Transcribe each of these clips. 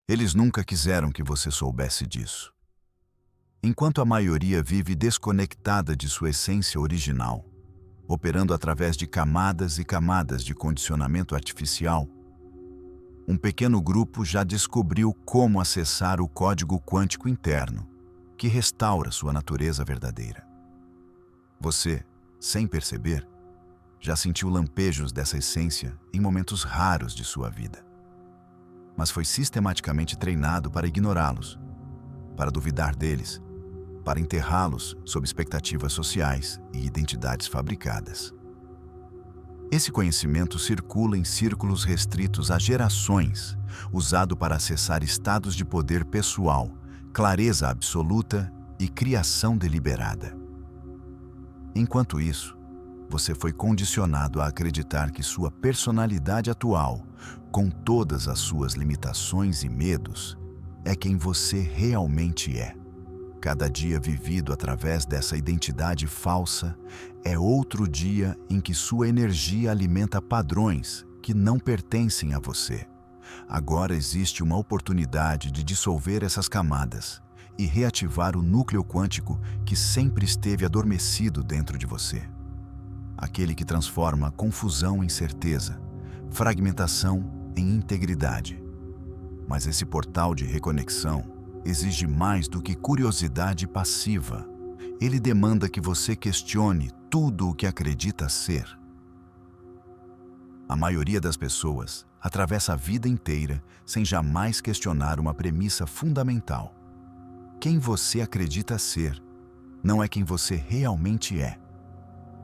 Eles nunca quiseram que você soubesse disso. Enquanto a maioria vive desconectada de sua essência original, operando através de camadas e camadas de condicionamento artificial, um pequeno grupo já descobriu como acessar o código quântico interno, que restaura sua natureza verdadeira. Você, sem perceber, já sentiu lampejos dessa essência em momentos raros de sua vida, mas foi sistematicamente treinado para ignorá-los, para duvidar deles, para enterrá-los sob expectativas sociais e identidades fabricadas. Esse conhecimento circula em círculos restritos a gerações, usado para acessar estados de poder pessoal, clareza absoluta e criação deliberada. Enquanto isso, você foi condicionado a acreditar que sua personalidade atual, com todas as suas limitações e medos, é quem você realmente é. Cada dia vivido através dessa identidade falsa é outro dia em que sua energia alimenta padrões que não pertencem a você. Agora existe uma oportunidade de dissolver essas camadas e reativar o núcleo quântico que sempre esteve adormecido dentro de você. Aquele que transforma confusão em certeza, fragmentação em integridade. Mas esse portal de reconexão exige mais do que curiosidade passiva. Ele demanda que você questione tudo o que acredita ser. A maioria das pessoas atravessa a vida inteira sem jamais questionar uma premissa fundamental. Quem você acredita ser não é quem você realmente é.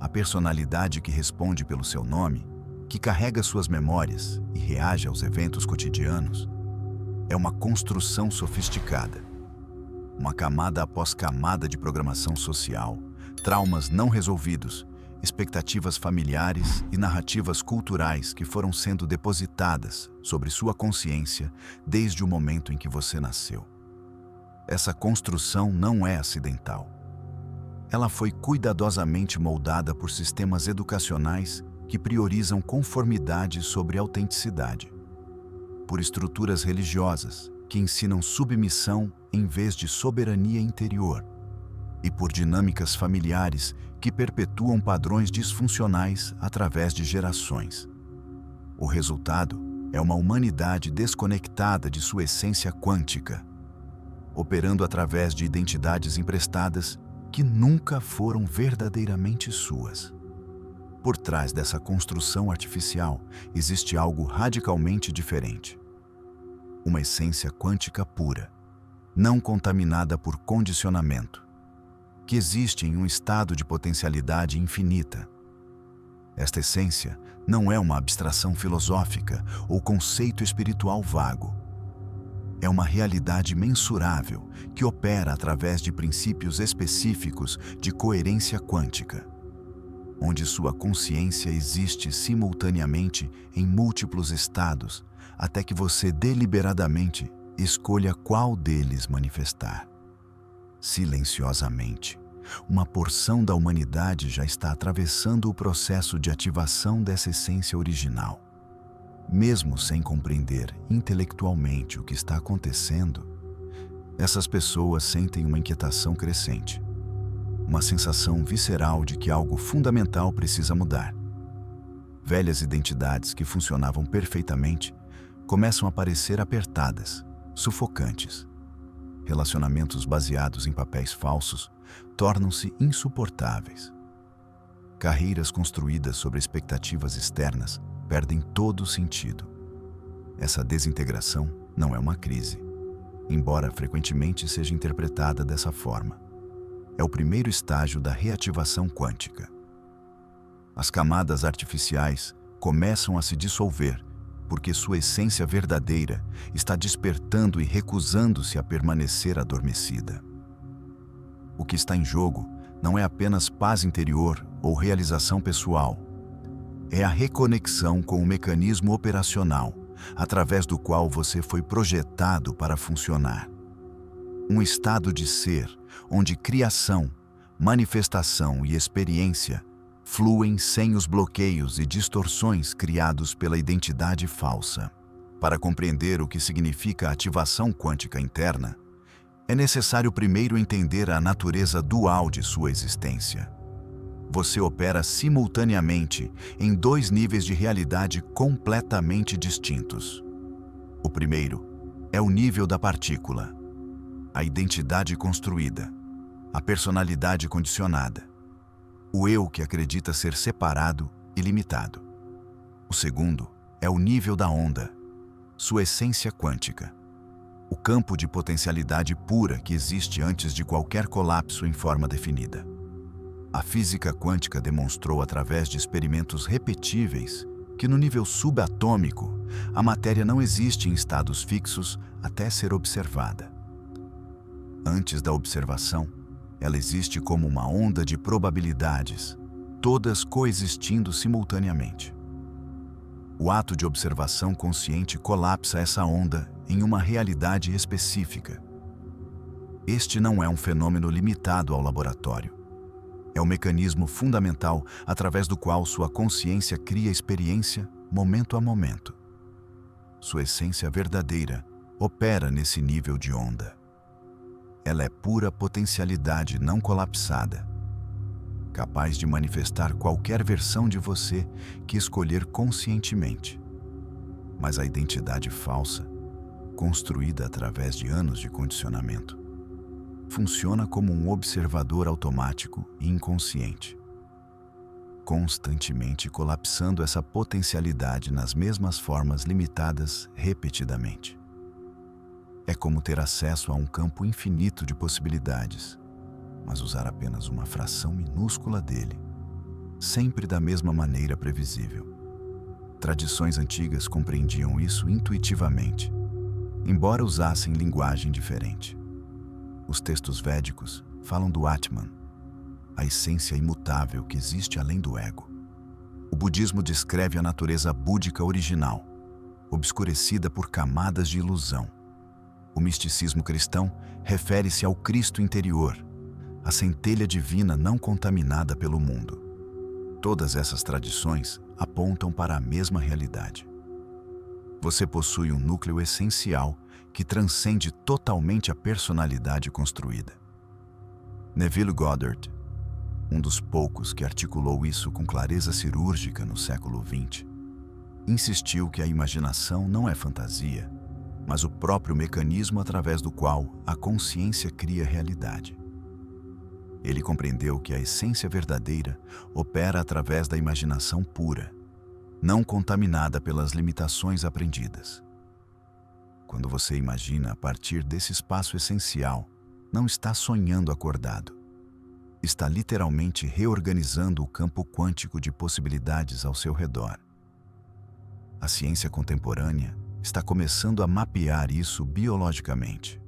A personalidade que responde pelo seu nome, que carrega suas memórias e reage aos eventos cotidianos, é uma construção sofisticada. Uma camada após camada de programação social, traumas não resolvidos, expectativas familiares e narrativas culturais que foram sendo depositadas sobre sua consciência desde o momento em que você nasceu. Essa construção não é acidental. Ela foi cuidadosamente moldada por sistemas educacionais que priorizam conformidade sobre autenticidade, por estruturas religiosas que ensinam submissão em vez de soberania interior, e por dinâmicas familiares que perpetuam padrões disfuncionais através de gerações. O resultado é uma humanidade desconectada de sua essência quântica, operando através de identidades emprestadas que nunca foram verdadeiramente suas. Por trás dessa construção artificial existe algo radicalmente diferente. Uma essência quântica pura, não contaminada por condicionamento, que existe em um estado de potencialidade infinita. Esta essência não é uma abstração filosófica ou conceito espiritual vago. É uma realidade mensurável que opera através de princípios específicos de coerência quântica, onde sua consciência existe simultaneamente em múltiplos estados, até que você deliberadamente escolha qual deles manifestar. Silenciosamente, uma porção da humanidade já está atravessando o processo de ativação dessa essência original. Mesmo sem compreender intelectualmente o que está acontecendo, essas pessoas sentem uma inquietação crescente, uma sensação visceral de que algo fundamental precisa mudar. Velhas identidades que funcionavam perfeitamente começam a parecer apertadas, sufocantes. Relacionamentos baseados em papéis falsos tornam-se insuportáveis. Carreiras construídas sobre expectativas externas perdem todo o sentido. Essa desintegração não é uma crise, embora frequentemente seja interpretada dessa forma. É o primeiro estágio da reativação quântica. As camadas artificiais começam a se dissolver porque sua essência verdadeira está despertando e recusando-se a permanecer adormecida. O que está em jogo não é apenas paz interior ou realização pessoal. É a reconexão com o mecanismo operacional, através do qual você foi projetado para funcionar. Um estado de ser onde criação, manifestação e experiência fluem sem os bloqueios e distorções criados pela identidade falsa. Para compreender o que significa ativação quântica interna, é necessário primeiro entender a natureza dual de sua existência. Você opera simultaneamente em dois níveis de realidade completamente distintos. O primeiro é o nível da partícula, a identidade construída, a personalidade condicionada, o eu que acredita ser separado e limitado. O segundo é o nível da onda, sua essência quântica, o campo de potencialidade pura que existe antes de qualquer colapso em forma definida. A física quântica demonstrou através de experimentos repetíveis que no nível subatômico, a matéria não existe em estados fixos até ser observada. Antes da observação, ela existe como uma onda de probabilidades, todas coexistindo simultaneamente. O ato de observação consciente colapsa essa onda em uma realidade específica. Este não é um fenômeno limitado ao laboratório. É o mecanismo fundamental através do qual sua consciência cria experiência momento a momento. Sua essência verdadeira opera nesse nível de onda. Ela é pura potencialidade não colapsada, capaz de manifestar qualquer versão de você que escolher conscientemente. Mas a identidade falsa, construída através de anos de condicionamento, funciona como um observador automático e inconsciente, constantemente colapsando essa potencialidade nas mesmas formas limitadas repetidamente. É como ter acesso a um campo infinito de possibilidades, mas usar apenas uma fração minúscula dele, sempre da mesma maneira previsível. Tradições antigas compreendiam isso intuitivamente, embora usassem linguagem diferente. Os textos védicos falam do Atman, a essência imutável que existe além do ego. O budismo descreve a natureza búdica original, obscurecida por camadas de ilusão. O misticismo cristão refere-se ao Cristo interior, a centelha divina não contaminada pelo mundo. Todas essas tradições apontam para a mesma realidade. Você possui um núcleo essencial que transcende totalmente a personalidade construída. Neville Goddard, um dos poucos que articulou isso com clareza cirúrgica no século XX, insistiu que a imaginação não é fantasia, mas o próprio mecanismo através do qual a consciência cria realidade. Ele compreendeu que a essência verdadeira opera através da imaginação pura, não contaminada pelas limitações aprendidas. Quando você imagina a partir desse espaço essencial, não está sonhando acordado. Está literalmente reorganizando o campo quântico de possibilidades ao seu redor. A ciência contemporânea está começando a mapear isso biologicamente.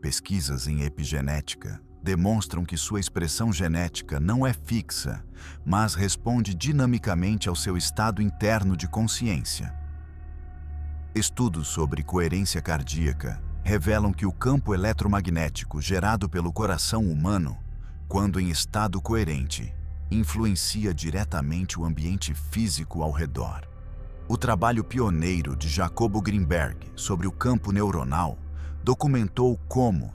Pesquisas em epigenética demonstram que sua expressão genética não é fixa, mas responde dinamicamente ao seu estado interno de consciência. Estudos sobre coerência cardíaca revelam que o campo eletromagnético gerado pelo coração humano, quando em estado coerente, influencia diretamente o ambiente físico ao redor. O trabalho pioneiro de Jacobo Greenberg sobre o campo neuronal documentou como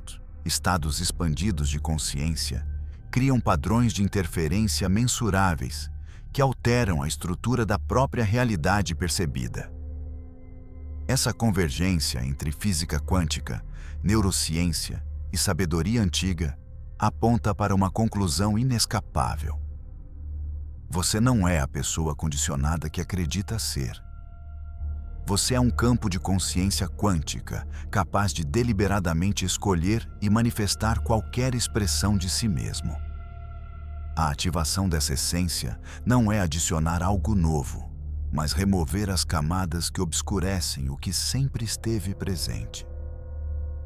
estados expandidos de consciência criam padrões de interferência mensuráveis que alteram a estrutura da própria realidade percebida. Essa convergência entre física quântica, neurociência e sabedoria antiga aponta para uma conclusão inescapável. Você não é a pessoa condicionada que acredita ser. Você é um campo de consciência quântica, capaz de deliberadamente escolher e manifestar qualquer expressão de si mesmo. A ativação dessa essência não é adicionar algo novo, mas remover as camadas que obscurecem o que sempre esteve presente.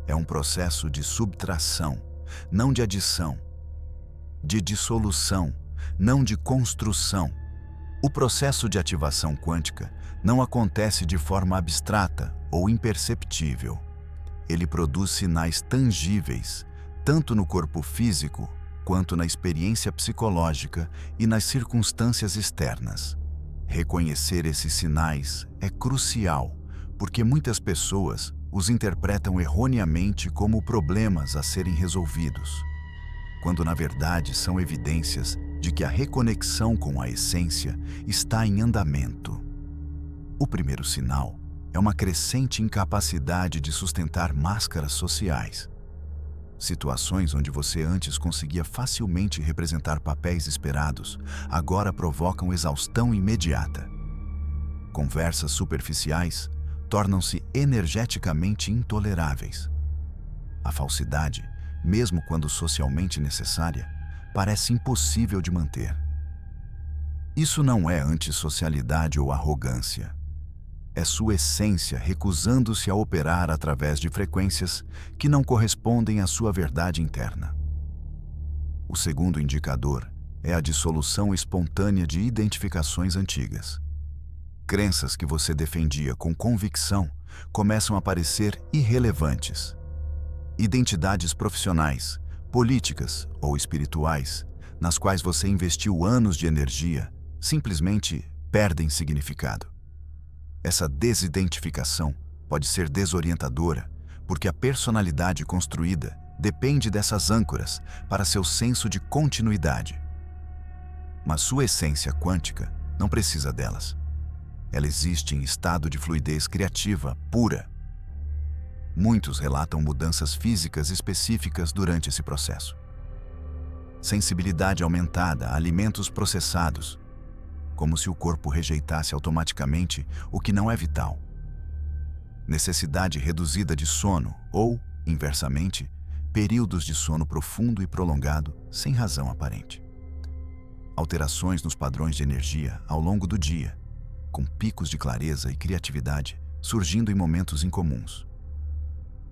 É um processo de subtração, não de adição, de dissolução, não de construção. O processo de ativação quântica não acontece de forma abstrata ou imperceptível. Ele produz sinais tangíveis, tanto no corpo físico quanto na experiência psicológica e nas circunstâncias externas. Reconhecer esses sinais é crucial, porque muitas pessoas os interpretam erroneamente como problemas a serem resolvidos, quando na verdade são evidências de que a reconexão com a essência está em andamento. O primeiro sinal é uma crescente incapacidade de sustentar máscaras sociais. Situações onde você antes conseguia facilmente representar papéis esperados, agora provocam exaustão imediata. Conversas superficiais tornam-se energeticamente intoleráveis. A falsidade, mesmo quando socialmente necessária, parece impossível de manter. Isso não é antissocialidade ou arrogância. É sua essência recusando-se a operar através de frequências que não correspondem à sua verdade interna. O segundo indicador é a dissolução espontânea de identificações antigas. Crenças que você defendia com convicção começam a parecer irrelevantes. Identidades profissionais, políticas ou espirituais, nas quais você investiu anos de energia, simplesmente perdem significado. Essa desidentificação pode ser desorientadora, porque a personalidade construída depende dessas âncoras para seu senso de continuidade. Mas sua essência quântica não precisa delas. Ela existe em estado de fluidez criativa pura. Muitos relatam mudanças físicas específicas durante esse processo. Sensibilidade aumentada a alimentos processados, como se o corpo rejeitasse automaticamente o que não é vital. Necessidade reduzida de sono ou, inversamente, períodos de sono profundo e prolongado sem razão aparente. Alterações nos padrões de energia ao longo do dia, com picos de clareza e criatividade surgindo em momentos incomuns.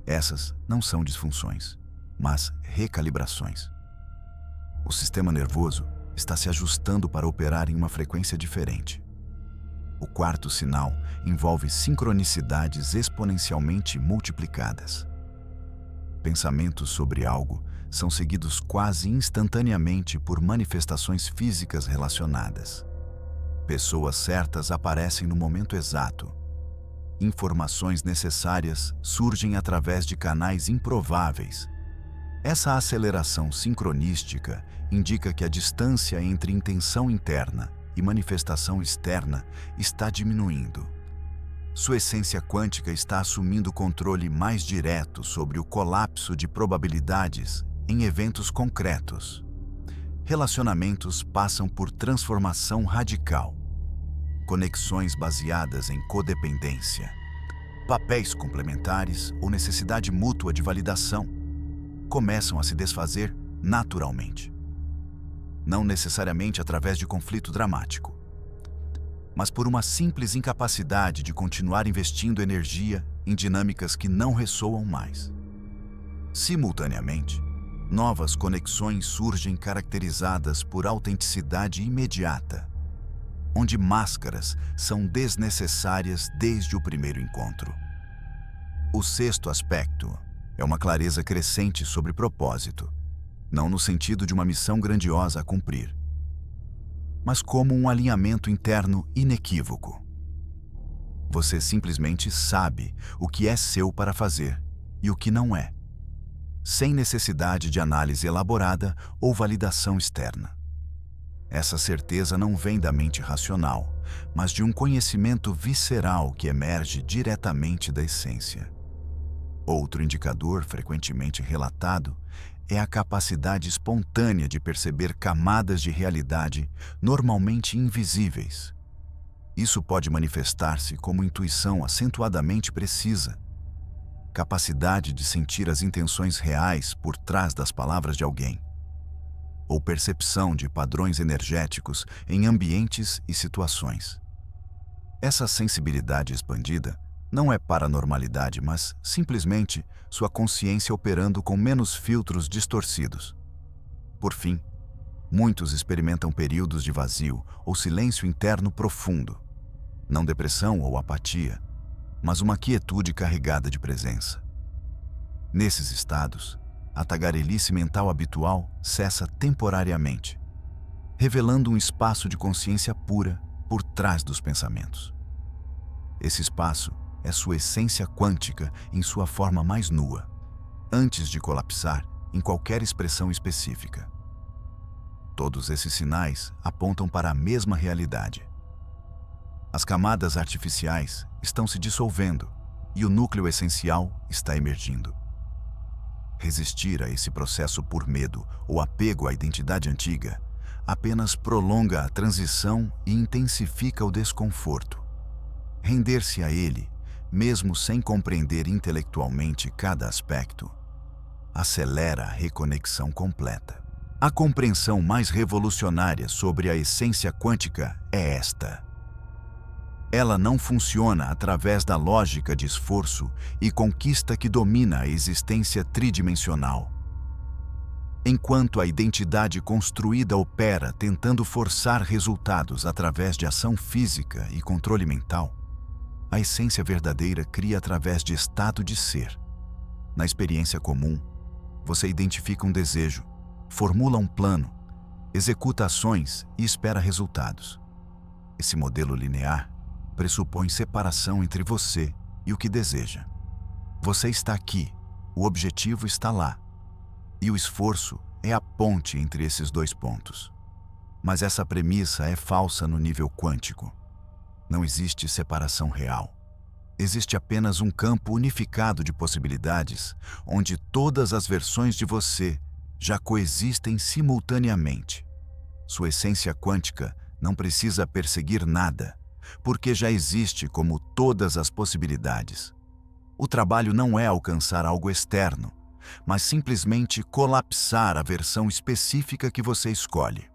Essas não são disfunções, mas recalibrações. O sistema nervoso está se ajustando para operar em uma frequência diferente. O quarto sinal envolve sincronicidades exponencialmente multiplicadas. Pensamentos sobre algo são seguidos quase instantaneamente por manifestações físicas relacionadas. Pessoas certas aparecem no momento exato. Informações necessárias surgem através de canais improváveis. Essa aceleração sincronística indica que a distância entre intenção interna e manifestação externa está diminuindo. Sua essência quântica está assumindo controle mais direto sobre o colapso de probabilidades em eventos concretos. Relacionamentos passam por transformação radical. Conexões baseadas em codependência, papéis complementares ou necessidade mútua de validação começam a se desfazer naturalmente. Não necessariamente através de conflito dramático, mas por uma simples incapacidade de continuar investindo energia em dinâmicas que não ressoam mais. Simultaneamente, novas conexões surgem caracterizadas por autenticidade imediata, onde máscaras são desnecessárias desde o primeiro encontro. O sexto aspecto é uma clareza crescente sobre propósito, não no sentido de uma missão grandiosa a cumprir, mas como um alinhamento interno inequívoco. Você simplesmente sabe o que é seu para fazer e o que não é, sem necessidade de análise elaborada ou validação externa. Essa certeza não vem da mente racional, mas de um conhecimento visceral que emerge diretamente da essência. Outro indicador frequentemente relatado é a capacidade espontânea de perceber camadas de realidade normalmente invisíveis. Isso pode manifestar-se como intuição acentuadamente precisa, capacidade de sentir as intenções reais por trás das palavras de alguém, ou percepção de padrões energéticos em ambientes e situações. Essa sensibilidade expandida não é paranormalidade, mas simplesmente sua consciência operando com menos filtros distorcidos. Por fim, muitos experimentam períodos de vazio ou silêncio interno profundo, não depressão ou apatia, mas uma quietude carregada de presença. Nesses estados, a tagarelice mental habitual cessa temporariamente, revelando um espaço de consciência pura por trás dos pensamentos. Esse espaço é sua essência quântica em sua forma mais nua, antes de colapsar em qualquer expressão específica. Todos esses sinais apontam para a mesma realidade. As camadas artificiais estão se dissolvendo e o núcleo essencial está emergindo. Resistir a esse processo por medo ou apego à identidade antiga apenas prolonga a transição e intensifica o desconforto. Render-se a ele, mesmo sem compreender intelectualmente cada aspecto, acelera a reconexão completa. A compreensão mais revolucionária sobre a essência quântica é esta: ela não funciona através da lógica de esforço e conquista que domina a existência tridimensional. Enquanto a identidade construída opera tentando forçar resultados através de ação física e controle mental, a essência verdadeira cria através de estado de ser. Na experiência comum, você identifica um desejo, formula um plano, executa ações e espera resultados. Esse modelo linear pressupõe separação entre você e o que deseja. Você está aqui, o objetivo está lá, e o esforço é a ponte entre esses dois pontos. Mas essa premissa é falsa no nível quântico. Não existe separação real. Existe apenas um campo unificado de possibilidades, onde todas as versões de você já coexistem simultaneamente. Sua essência quântica não precisa perseguir nada, porque já existe como todas as possibilidades. O trabalho não é alcançar algo externo, mas simplesmente colapsar a versão específica que você escolhe.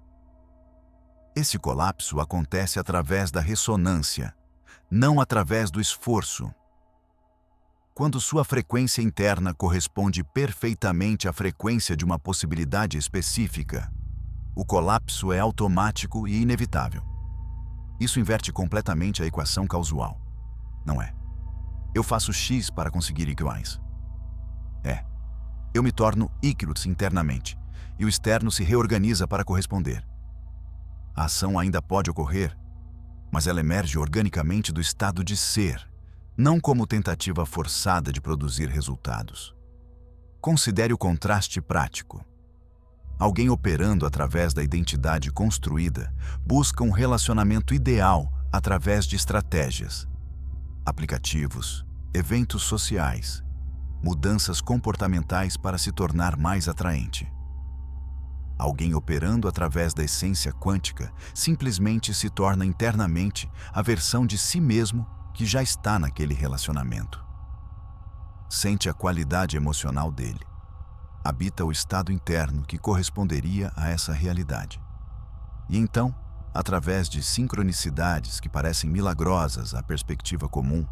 Esse colapso acontece através da ressonância, não através do esforço. Quando sua frequência interna corresponde perfeitamente à frequência de uma possibilidade específica, o colapso é automático e inevitável. Isso inverte completamente a equação causal. Não é: eu faço X para conseguir Y. É: eu me torno Y internamente, e o externo se reorganiza para corresponder. A ação ainda pode ocorrer, mas ela emerge organicamente do estado de ser, não como tentativa forçada de produzir resultados. Considere o contraste prático. Alguém operando através da identidade construída busca um relacionamento ideal através de estratégias, aplicativos, eventos sociais, mudanças comportamentais para se tornar mais atraente. Alguém operando através da essência quântica simplesmente se torna internamente a versão de si mesmo que já está naquele relacionamento. Sente a qualidade emocional dele. Habita o estado interno que corresponderia a essa realidade. E então, através de sincronicidades que parecem milagrosas à perspectiva comum,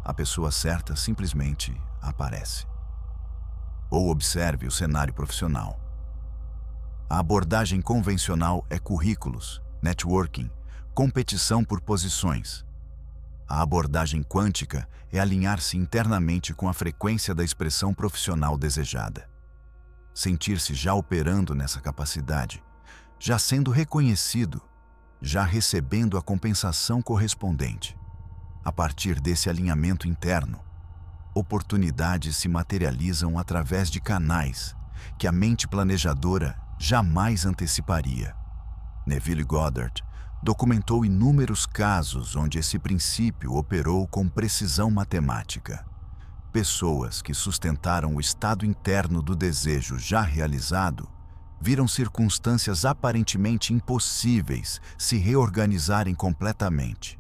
a pessoa certa simplesmente aparece. Ou observe o cenário profissional. A abordagem convencional é currículos, networking, competição por posições. A abordagem quântica é alinhar-se internamente com a frequência da expressão profissional desejada. Sentir-se já operando nessa capacidade, já sendo reconhecido, já recebendo a compensação correspondente. A partir desse alinhamento interno, oportunidades se materializam através de canais que a mente planejadora jamais anteciparia. Neville Goddard documentou inúmeros casos onde esse princípio operou com precisão matemática. Pessoas que sustentaram o estado interno do desejo já realizado viram circunstâncias aparentemente impossíveis se reorganizarem completamente,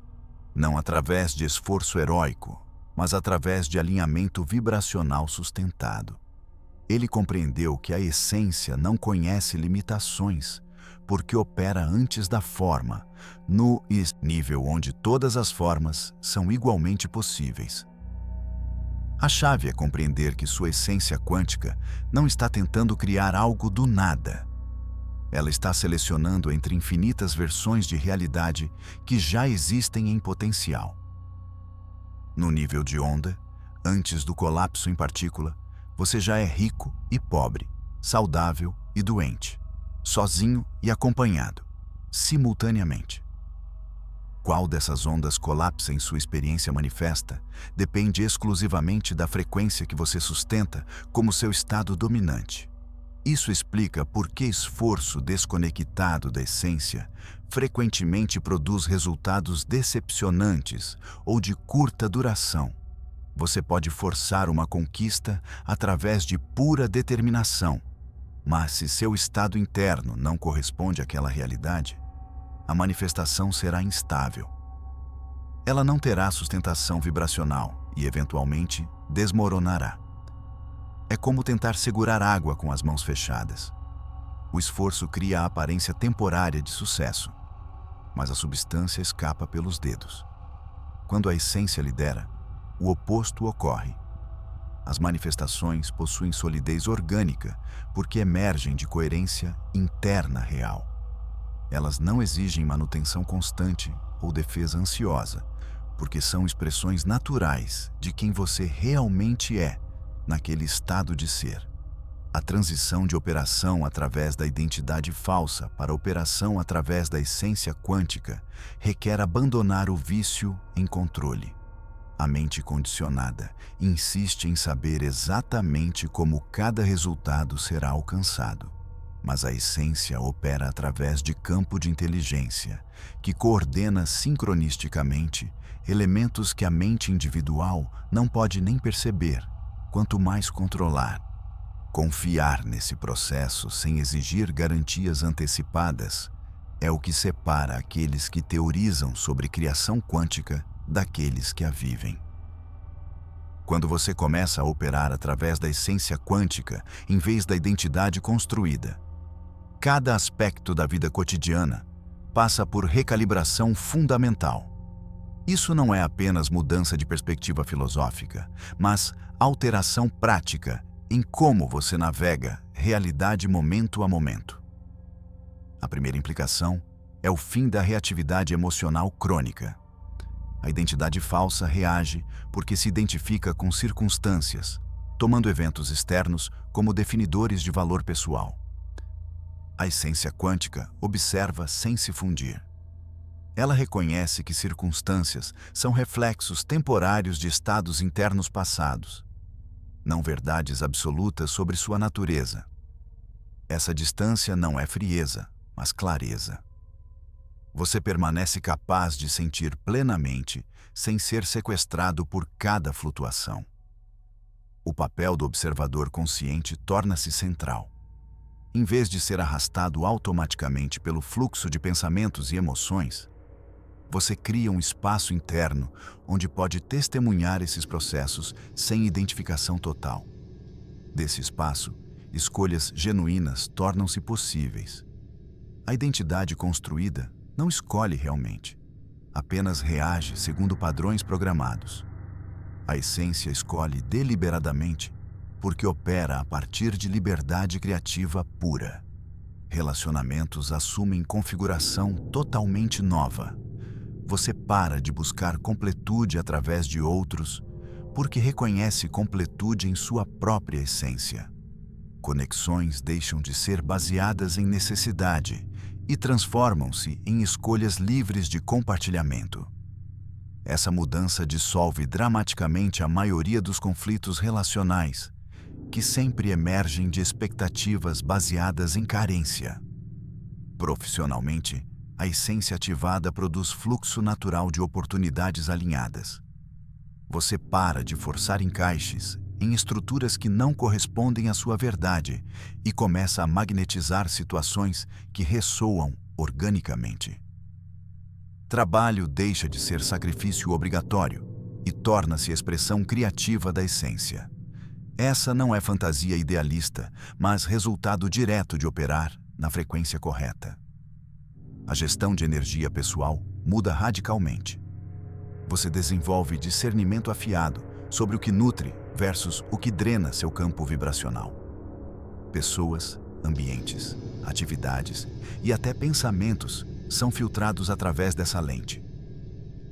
não através de esforço heróico, mas através de alinhamento vibracional sustentado. Ele compreendeu que a essência não conhece limitações, porque opera antes da forma, no nível onde todas as formas são igualmente possíveis. A chave é compreender que sua essência quântica não está tentando criar algo do nada. Ela está selecionando entre infinitas versões de realidade que já existem em potencial. No nível de onda, antes do colapso em partícula, você já é rico e pobre, saudável e doente, sozinho e acompanhado, simultaneamente. Qual dessas ondas colapsa em sua experiência manifesta depende exclusivamente da frequência que você sustenta como seu estado dominante. Isso explica por que esforço desconectado da essência frequentemente produz resultados decepcionantes ou de curta duração. Você pode forçar uma conquista através de pura determinação, mas se seu estado interno não corresponde àquela realidade, a manifestação será instável. Ela não terá sustentação vibracional e, eventualmente, desmoronará. É como tentar segurar água com as mãos fechadas. O esforço cria a aparência temporária de sucesso, mas a substância escapa pelos dedos. Quando a essência lidera, o oposto ocorre. As manifestações possuem solidez orgânica porque emergem de coerência interna real. Elas não exigem manutenção constante ou defesa ansiosa, porque são expressões naturais de quem você realmente é naquele estado de ser. A transição de operação através da identidade falsa para operação através da essência quântica requer abandonar o vício em controle. A mente condicionada insiste em saber exatamente como cada resultado será alcançado. Mas a essência opera através de campo de inteligência, que coordena sincronisticamente elementos que a mente individual não pode nem perceber, quanto mais controlar. Confiar nesse processo sem exigir garantias antecipadas é o que separa aqueles que teorizam sobre criação quântica daqueles que a vivem. Quando você começa a operar através da essência quântica em vez da identidade construída, cada aspecto da vida cotidiana passa por recalibração fundamental. Isso não é apenas mudança de perspectiva filosófica, mas alteração prática em como você navega realidade momento a momento. A primeira implicação é o fim da reatividade emocional crônica. A identidade falsa reage porque se identifica com circunstâncias, tomando eventos externos como definidores de valor pessoal. A essência quântica observa sem se fundir. Ela reconhece que circunstâncias são reflexos temporários de estados internos passados, não verdades absolutas sobre sua natureza. Essa distância não é frieza, mas clareza. Você permanece capaz de sentir plenamente sem ser sequestrado por cada flutuação. O papel do observador consciente torna-se central. Em vez de ser arrastado automaticamente pelo fluxo de pensamentos e emoções, você cria um espaço interno onde pode testemunhar esses processos sem identificação total. Desse espaço, escolhas genuínas tornam-se possíveis. A identidade construída não escolhe realmente, apenas reage segundo padrões programados. A essência escolhe deliberadamente porque opera a partir de liberdade criativa pura. Relacionamentos assumem configuração totalmente nova. Você para de buscar completude através de outros porque reconhece completude em sua própria essência. Conexões deixam de ser baseadas em necessidade e transformam-se em escolhas livres de compartilhamento. Essa mudança dissolve dramaticamente a maioria dos conflitos relacionais, que sempre emergem de expectativas baseadas em carência. Profissionalmente, a essência ativada produz fluxo natural de oportunidades alinhadas. Você para de forçar encaixes em estruturas que não correspondem à sua verdade e começa a magnetizar situações que ressoam organicamente. Trabalho deixa de ser sacrifício obrigatório e torna-se expressão criativa da essência. Essa não é fantasia idealista, mas resultado direto de operar na frequência correta. A gestão de energia pessoal muda radicalmente. Você desenvolve discernimento afiado sobre o que nutre versus o que drena seu campo vibracional. Pessoas, ambientes, atividades e até pensamentos são filtrados através dessa lente.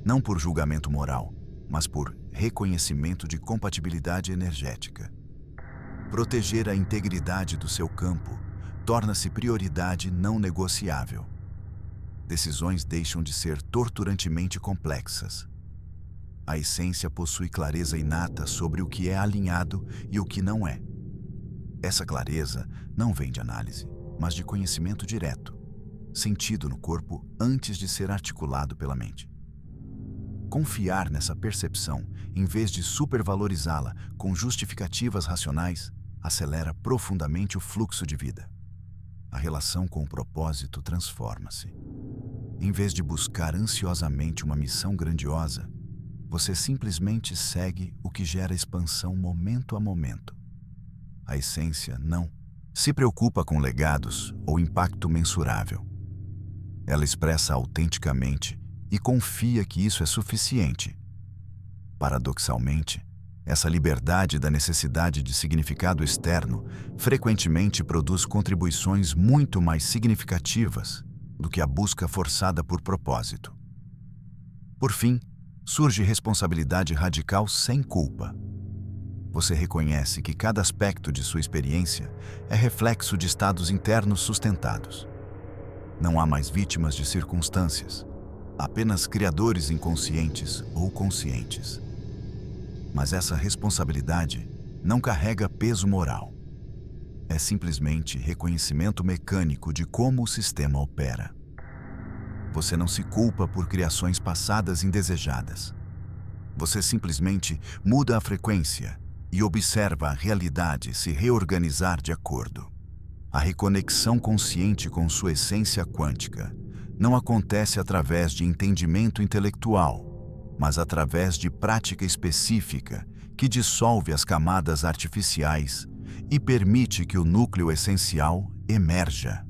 Não por julgamento moral, mas por reconhecimento de compatibilidade energética. Proteger a integridade do seu campo torna-se prioridade não negociável. Decisões deixam de ser torturantemente complexas. A essência possui clareza inata sobre o que é alinhado e o que não é. Essa clareza não vem de análise, mas de conhecimento direto, sentido no corpo antes de ser articulado pela mente. Confiar nessa percepção, em vez de supervalorizá-la com justificativas racionais, acelera profundamente o fluxo de vida. A relação com o propósito transforma-se. Em vez de buscar ansiosamente uma missão grandiosa, você simplesmente segue o que gera expansão momento a momento. A essência não se preocupa com legados ou impacto mensurável. Ela expressa autenticamente e confia que isso é suficiente. Paradoxalmente, essa liberdade da necessidade de significado externo frequentemente produz contribuições muito mais significativas do que a busca forçada por propósito. Por fim, surge responsabilidade radical sem culpa. Você reconhece que cada aspecto de sua experiência é reflexo de estados internos sustentados. Não há mais vítimas de circunstâncias, apenas criadores inconscientes ou conscientes. Mas essa responsabilidade não carrega peso moral. É simplesmente reconhecimento mecânico de como o sistema opera. Você não se culpa por criações passadas indesejadas. Você simplesmente muda a frequência e observa a realidade se reorganizar de acordo. A reconexão consciente com sua essência quântica não acontece através de entendimento intelectual, mas através de prática específica que dissolve as camadas artificiais e permite que o núcleo essencial emerja.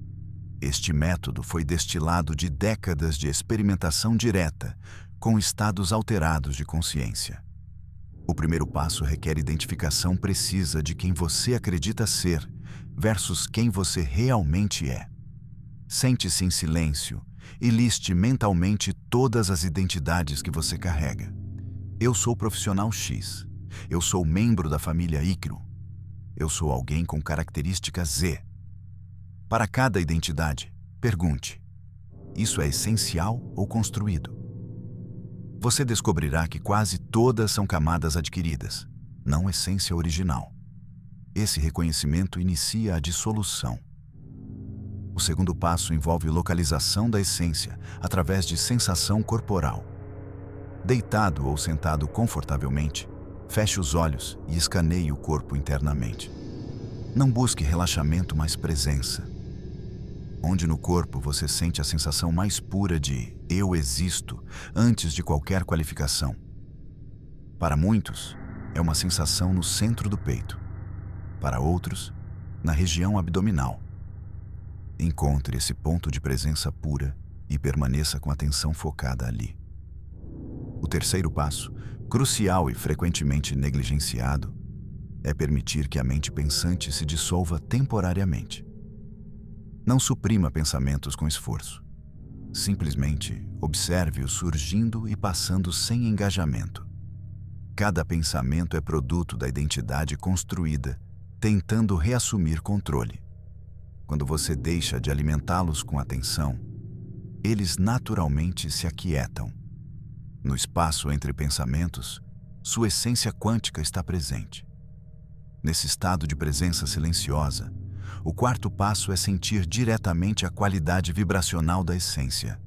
Este método foi destilado de décadas de experimentação direta com estados alterados de consciência. O primeiro passo requer identificação precisa de quem você acredita ser versus quem você realmente é. Sente-se em silêncio e liste mentalmente todas as identidades que você carrega. Eu sou profissional X. Eu sou membro da família Y. Eu sou alguém com características Z. Para cada identidade, pergunte: isso é essencial ou construído? Você descobrirá que quase todas são camadas adquiridas, não essência original. Esse reconhecimento inicia a dissolução. O segundo passo envolve localização da essência através de sensação corporal. Deitado ou sentado confortavelmente, feche os olhos e escaneie o corpo internamente. Não busque relaxamento, mas presença. Onde no corpo você sente a sensação mais pura de eu existo antes de qualquer qualificação. Para muitos, é uma sensação no centro do peito. Para outros, na região abdominal. Encontre esse ponto de presença pura e permaneça com a atenção focada ali. O terceiro passo, crucial e frequentemente negligenciado, é permitir que a mente pensante se dissolva temporariamente. Não suprima pensamentos com esforço. Simplesmente observe-os surgindo e passando sem engajamento. Cada pensamento é produto da identidade construída, tentando reassumir controle. Quando você deixa de alimentá-los com atenção, eles naturalmente se aquietam. No espaço entre pensamentos, sua essência quântica está presente. Nesse estado de presença silenciosa, o quarto passo é sentir diretamente a qualidade vibracional da essência.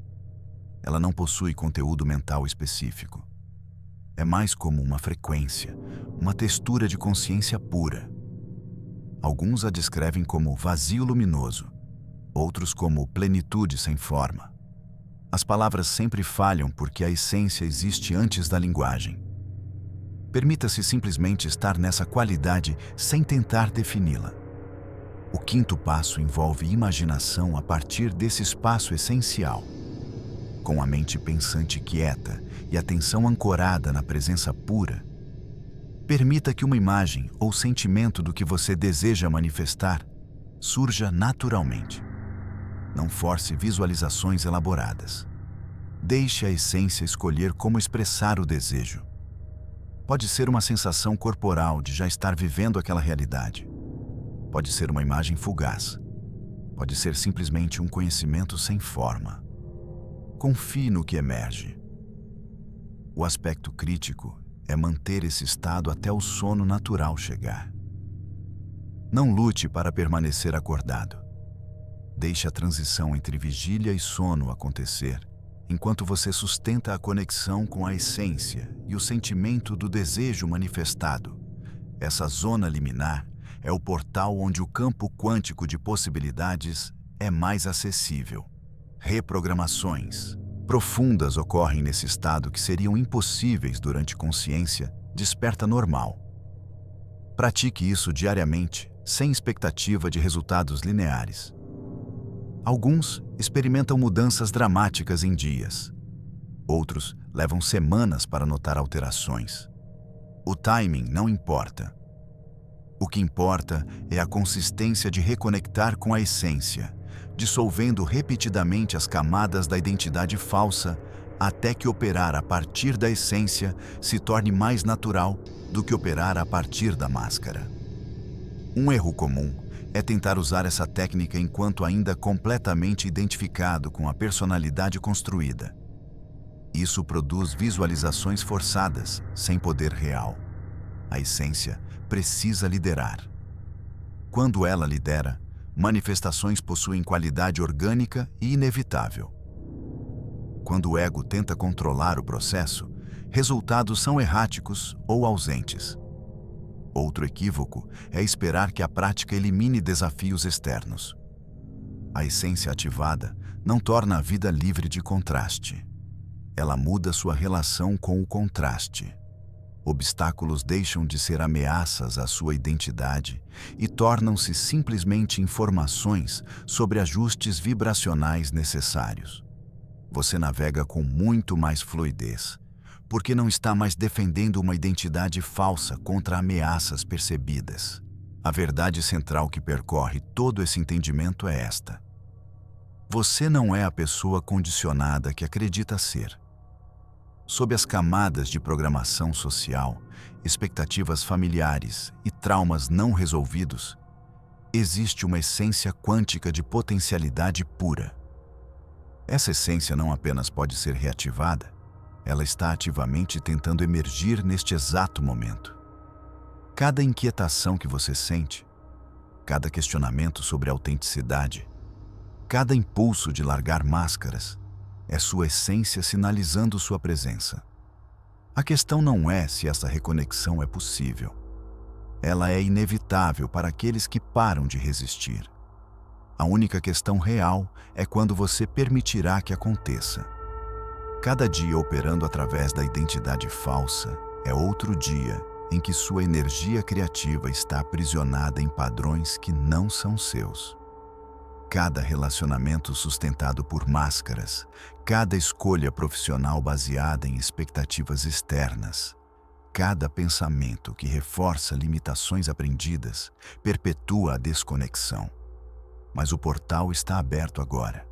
Ela não possui conteúdo mental específico. É mais como uma frequência, uma textura de consciência pura. Alguns a descrevem como vazio luminoso, outros como plenitude sem forma. As palavras sempre falham porque a essência existe antes da linguagem. Permita-se simplesmente estar nessa qualidade sem tentar defini-la. O quinto passo envolve imaginação a partir desse espaço essencial. Com a mente pensante quieta e a atenção ancorada na presença pura, permita que uma imagem ou sentimento do que você deseja manifestar surja naturalmente. Não force visualizações elaboradas. Deixe a essência escolher como expressar o desejo. Pode ser uma sensação corporal de já estar vivendo aquela realidade. Pode ser uma imagem fugaz. Pode ser simplesmente um conhecimento sem forma. confie no que emerge. O aspecto crítico é manter esse estado até o sono natural chegar. Não lute para permanecer acordado. Deixe a transição entre vigília e sono acontecer, enquanto você sustenta a conexão com a essência e o sentimento do desejo manifestado. Essa zona liminar é o portal onde o campo quântico de possibilidades é mais acessível. Reprogramações profundas ocorrem nesse estado que seriam impossíveis durante consciência desperta normal. Pratique isso diariamente, sem expectativa de resultados lineares. Alguns experimentam mudanças dramáticas em dias. Outros levam semanas para notar alterações. O timing não importa. O que importa é a consistência de reconectar com a essência, dissolvendo repetidamente as camadas da identidade falsa até que operar a partir da essência se torne mais natural do que operar a partir da máscara. Um erro comum é tentar usar essa técnica enquanto ainda completamente identificado com a personalidade construída. Isso produz visualizações forçadas, sem poder real. A essência precisa liderar. Quando ela lidera, manifestações possuem qualidade orgânica e inevitável. Quando o ego tenta controlar o processo, resultados são erráticos ou ausentes. Outro equívoco é esperar que a prática elimine desafios externos. A essência ativada não torna a vida livre de contraste. Ela muda sua relação com o contraste. Obstáculos deixam de ser ameaças à sua identidade e tornam-se simplesmente informações sobre ajustes vibracionais necessários. Você navega com muito mais fluidez, porque não está mais defendendo uma identidade falsa contra ameaças percebidas. A verdade central que percorre todo esse entendimento é esta: você não é a pessoa condicionada que acredita ser. Sob as camadas de programação social, expectativas familiares e traumas não resolvidos, existe uma essência quântica de potencialidade pura. Essa essência não apenas pode ser reativada, ela está ativamente tentando emergir neste exato momento. Cada inquietação que você sente, cada questionamento sobre a autenticidade, cada impulso de largar máscaras, é sua essência sinalizando sua presença. A questão não é se essa reconexão é possível. Ela é inevitável para aqueles que param de resistir. A única questão real é quando você permitirá que aconteça. Cada dia operando através da identidade falsa é outro dia em que sua energia criativa está aprisionada em padrões que não são seus. Cada relacionamento sustentado por máscaras, cada escolha profissional baseada em expectativas externas, cada pensamento que reforça limitações aprendidas, perpetua a desconexão. Mas o portal está aberto agora.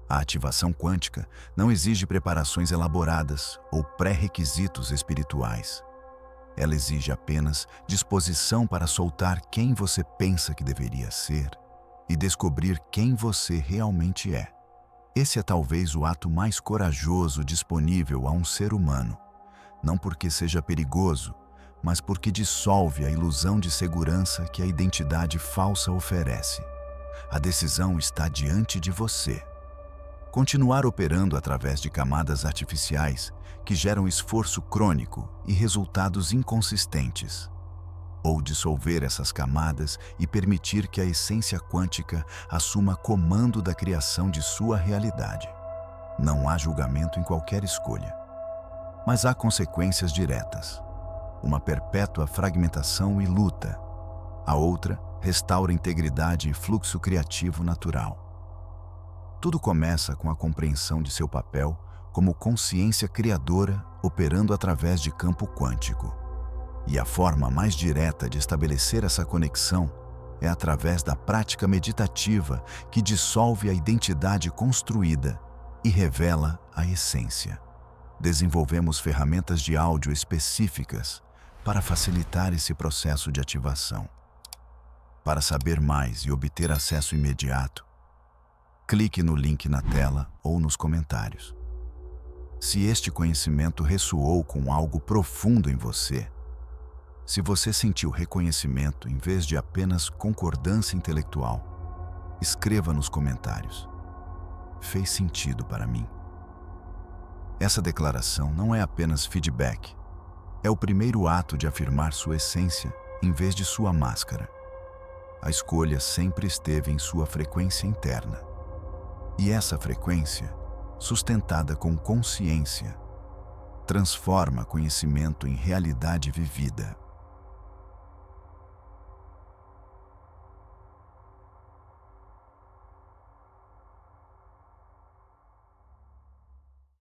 A ativação quântica não exige preparações elaboradas ou pré-requisitos espirituais. Ela exige apenas disposição para soltar quem você pensa que deveria ser e descobrir quem você realmente é. Esse é talvez o ato mais corajoso disponível a um ser humano, não porque seja perigoso, mas porque dissolve a ilusão de segurança que a identidade falsa oferece. A decisão está diante de você. Continuar operando através de camadas artificiais que geram esforço crônico e resultados inconsistentes. Ou dissolver essas camadas e permitir que a essência quântica assuma comando da criação de sua realidade. Não há julgamento em qualquer escolha, mas há consequências diretas. Uma perpétua fragmentação e luta. A outra restaura integridade e fluxo criativo natural. Tudo começa com a compreensão de seu papel como consciência criadora operando através de campo quântico. E a forma mais direta de estabelecer essa conexão é através da prática meditativa que dissolve a identidade construída e revela a essência. Desenvolvemos ferramentas de áudio específicas para facilitar esse processo de ativação. Para saber mais e obter acesso imediato, Clique no link na tela ou nos comentários. Se este conhecimento ressoou com algo profundo em você, se você sentiu reconhecimento em vez de apenas concordância intelectual, escreva nos comentários. Fez sentido para mim. Essa declaração não é apenas feedback, é o primeiro ato de afirmar sua essência em vez de sua máscara. A escolha sempre esteve em sua frequência interna. E essa frequência, sustentada com consciência, transforma conhecimento em realidade vivida.